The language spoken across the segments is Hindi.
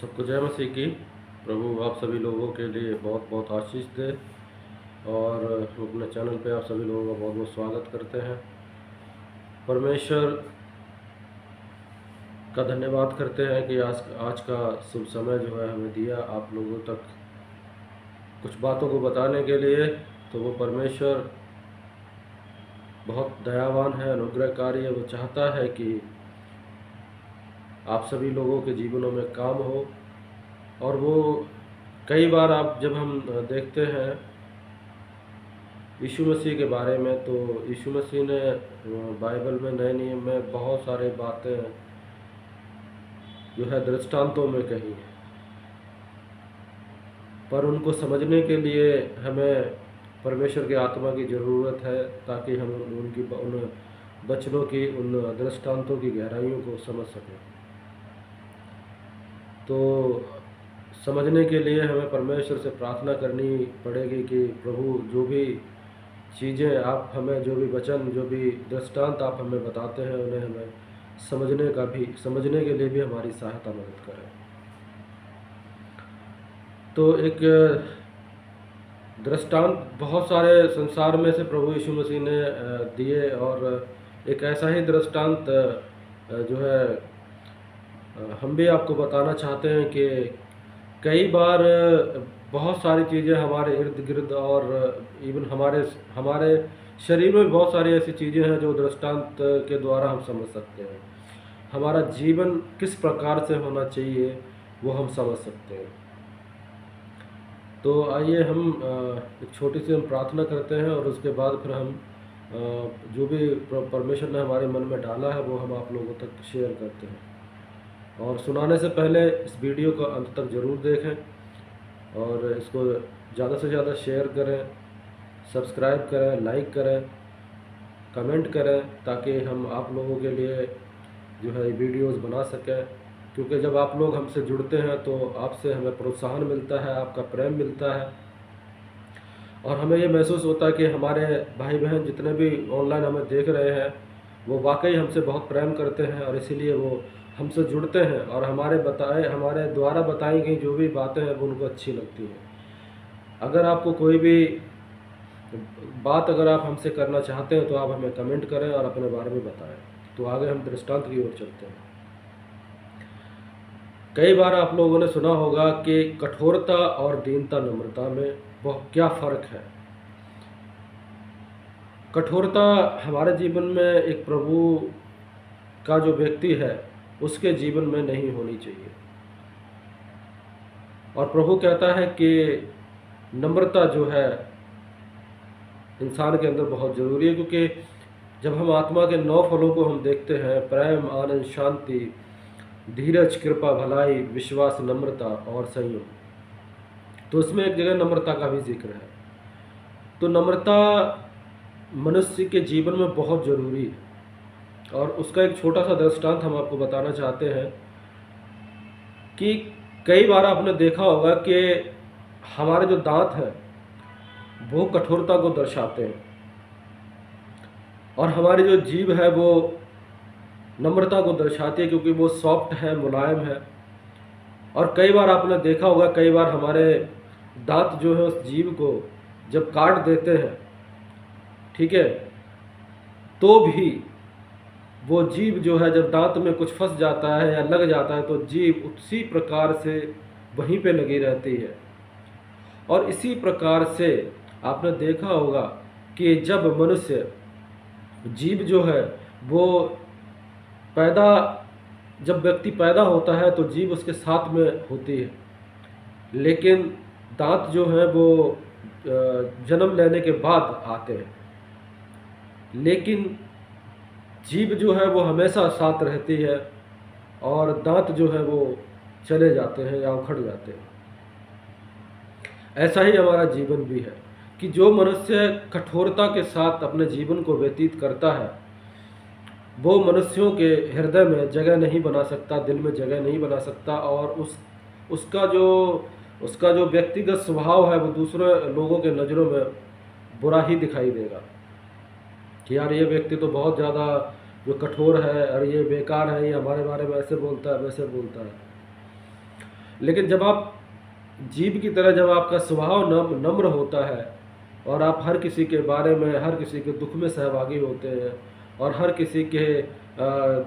सबको जय मसीह की। प्रभु आप सभी लोगों के लिए बहुत बहुत आशीष दे। और हम अपने चैनल पे आप सभी लोगों का बहुत बहुत स्वागत करते हैं। परमेश्वर का धन्यवाद करते हैं कि आज का शुभ समय जो है हमें दिया आप लोगों तक कुछ बातों को बताने के लिए। तो वो परमेश्वर बहुत दयावान है, अनुग्रहकारी है। वो चाहता है कि आप सभी लोगों के जीवनों में काम हो। और वो कई बार जब हम देखते हैं यीशु मसीह के बारे में, तो यीशु मसीह ने बाइबल में नए नियम में बहुत सारे बातें जो है दृष्टांतों में कही है, पर उनको समझने के लिए हमें परमेश्वर की आत्मा की ज़रूरत है, ताकि हम उन वचनों की, उन दृष्टांतों की गहराइयों को समझ सकें। तो समझने के लिए हमें परमेश्वर से प्रार्थना करनी पड़ेगी कि प्रभु जो भी चीज़ें आप हमें, जो भी वचन, जो भी दृष्टांत आप हमें बताते हैं, उन्हें हमें समझने के लिए भी हमारी सहायता मदद करें। तो एक दृष्टांत बहुत सारे संसार में से प्रभु यीशु मसीह ने दिए, और एक ऐसा ही दृष्टांत जो है हम भी आपको बताना चाहते हैं कि कई बार बहुत सारी चीज़ें हमारे इर्द गिर्द और इवन हमारे शरीर में बहुत सारी ऐसी चीज़ें हैं जो दृष्टांत के द्वारा हम समझ सकते हैं। हमारा जीवन किस प्रकार से होना चाहिए वो हम समझ सकते हैं। तो आइए हम एक छोटी सी हम प्रार्थना करते हैं, और उसके बाद फिर हम जो भी परमेश्वर ने हमारे मन में डाला है वो हम आप लोगों तक शेयर करते हैं। और सुनाने से पहले इस वीडियो को अंत तक ज़रूर देखें, और इसको ज़्यादा से ज़्यादा शेयर करें, सब्सक्राइब करें, लाइक करें, कमेंट करें, ताकि हम आप लोगों के लिए जो है वीडियोस बना सकें। क्योंकि जब आप लोग हमसे जुड़ते हैं तो आपसे हमें प्रोत्साहन मिलता है, आपका प्रेम मिलता है, और हमें ये महसूस होता है कि हमारे भाई बहन जितने भी ऑनलाइन हमें देख रहे हैं वो वाकई हमसे बहुत प्रेम करते हैं, और इसीलिए वो हमसे जुड़ते हैं, और हमारे द्वारा बताई गई जो भी बातें हैं वो उनको अच्छी लगती हैं। अगर आपको कोई भी बात अगर आप हमसे करना चाहते हैं तो आप हमें कमेंट करें और अपने बारे में बताएं। तो आगे हम दृष्टांत की ओर चलते हैं। कई बार आप लोगों ने सुना होगा कि कठोरता और दीनता नम्रता में बहुत क्या फ़र्क है। कठोरता हमारे जीवन में एक प्रभु का जो व्यक्ति है उसके जीवन में नहीं होनी चाहिए, और प्रभु कहता है कि नम्रता जो है इंसान के अंदर बहुत ज़रूरी है। क्योंकि जब हम आत्मा के 9 फलों को हम देखते हैं, प्रेम, आनंद, शांति, धीरज, कृपा, भलाई, विश्वास, नम्रता और संयम, तो उसमें एक जगह नम्रता का भी जिक्र है। तो नम्रता मनुष्य के जीवन में बहुत ज़रूरी है, और उसका एक छोटा सा दृष्टांत हम आपको बताना चाहते हैं कि कई बार आपने देखा होगा कि हमारे जो दांत हैं वो कठोरता को दर्शाते हैं, और हमारी जो जीभ है वो नम्रता को दर्शाती है, क्योंकि वो सॉफ्ट है, मुलायम है। और कई बार आपने देखा होगा, कई बार हमारे दांत जो है उस जीभ को जब काट देते हैं, ठीक है, तो भी वो जीभ जो है जब दांत में कुछ फंस जाता है या लग जाता है तो जीभ उसी प्रकार से वहीं पे लगी रहती है। और इसी प्रकार से आपने देखा होगा कि जब मनुष्य जीभ जो है वो जब व्यक्ति पैदा होता है तो जीभ उसके साथ में होती है, लेकिन दांत जो है वो जन्म लेने के बाद आते हैं। लेकिन जीभ जो है वो हमेशा साथ रहती है, और दांत जो है वो चले जाते हैं या उखड़ जाते हैं। ऐसा ही हमारा जीवन भी है कि जो मनुष्य कठोरता के साथ अपने जीवन को व्यतीत करता है वो मनुष्यों के हृदय में जगह नहीं बना सकता, दिल में जगह नहीं बना सकता, और उसका जो व्यक्तिगत स्वभाव है वो दूसरे लोगों के नज़रों में बुरा ही दिखाई देगा कि यार ये व्यक्ति तो बहुत ज़्यादा जो कठोर है, और ये बेकार है, ये हमारे बारे में ऐसे बोलता है, वैसे बोलता है। लेकिन जब आप जीव की तरह, जब आपका स्वभाव नम्र होता है और आप हर किसी के बारे में, हर किसी के दुख में सहभागी होते हैं और हर किसी के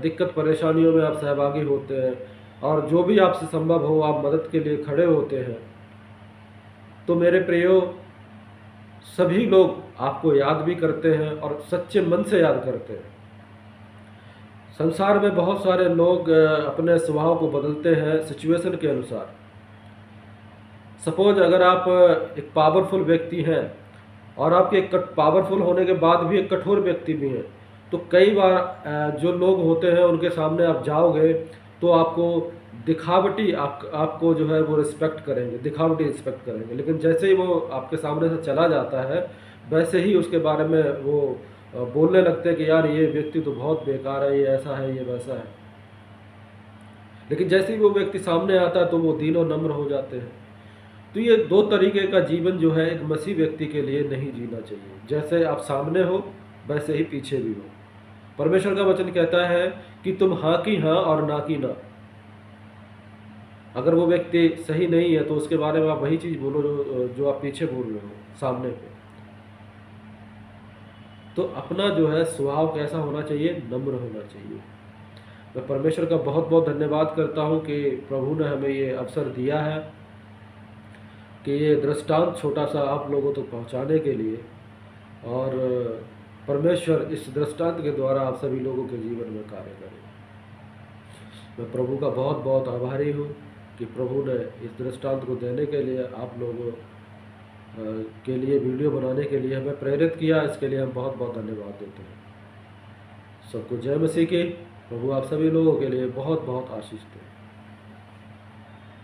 दिक्कत परेशानियों में आप सहभागी होते हैं और जो भी आपसे संभव हो आप मदद के लिए खड़े होते हैं, तो मेरे प्रियो, सभी लोग आपको याद भी करते हैं और सच्चे मन से याद करते हैं। संसार में बहुत सारे लोग अपने स्वभाव को बदलते हैं सिचुएशन के अनुसार। सपोज अगर आप एक पावरफुल व्यक्ति हैं और आपके पावरफुल होने के बाद भी एक कठोर व्यक्ति भी हैं, तो कई बार जो लोग होते हैं उनके सामने आप जाओगे तो आपको दिखावटी आपको जो है वो रिस्पेक्ट करेंगे, दिखावटी रिस्पेक्ट करेंगे। लेकिन जैसे ही वो आपके सामने से चला जाता है, वैसे ही उसके बारे में वो बोलने लगते हैं कि यार ये व्यक्ति तो बहुत बेकार है, ये ऐसा है, ये वैसा है। लेकिन जैसे ही वो व्यक्ति सामने आता है तो वो दीनों नम्र हो जाते हैं। तो ये दो तरीके का जीवन जो है एक मसीह व्यक्ति के लिए नहीं जीना चाहिए। जैसे आप सामने हो वैसे ही पीछे भी हो। परमेश्वर का वचन कहता है कि तुम हाँ की हाँ और ना की ना। अगर वो व्यक्ति सही नहीं है तो उसके बारे में आप वही चीज़ बोलो जो आप पीछे बोल रहे हो सामने पे। तो अपना जो है स्वभाव कैसा होना चाहिए? नम्र होना चाहिए। मैं परमेश्वर का बहुत बहुत धन्यवाद करता हूँ कि प्रभु ने हमें ये अवसर दिया है कि ये दृष्टांत छोटा सा आप लोगों तक पहुँचाने के लिए, और परमेश्वर इस दृष्टांत के द्वारा आप सभी लोगों के जीवन में कार्य करें। मैं प्रभु का बहुत बहुत आभारी हूँ कि प्रभु ने इस दृष्टांत को देने के लिए, आप लोगों के लिए वीडियो बनाने के लिए हमें प्रेरित किया। इसके लिए हम बहुत बहुत धन्यवाद देते हैं। सबको जय मसीह की। प्रभु आप सभी लोगों के लिए बहुत बहुत आशीष दें।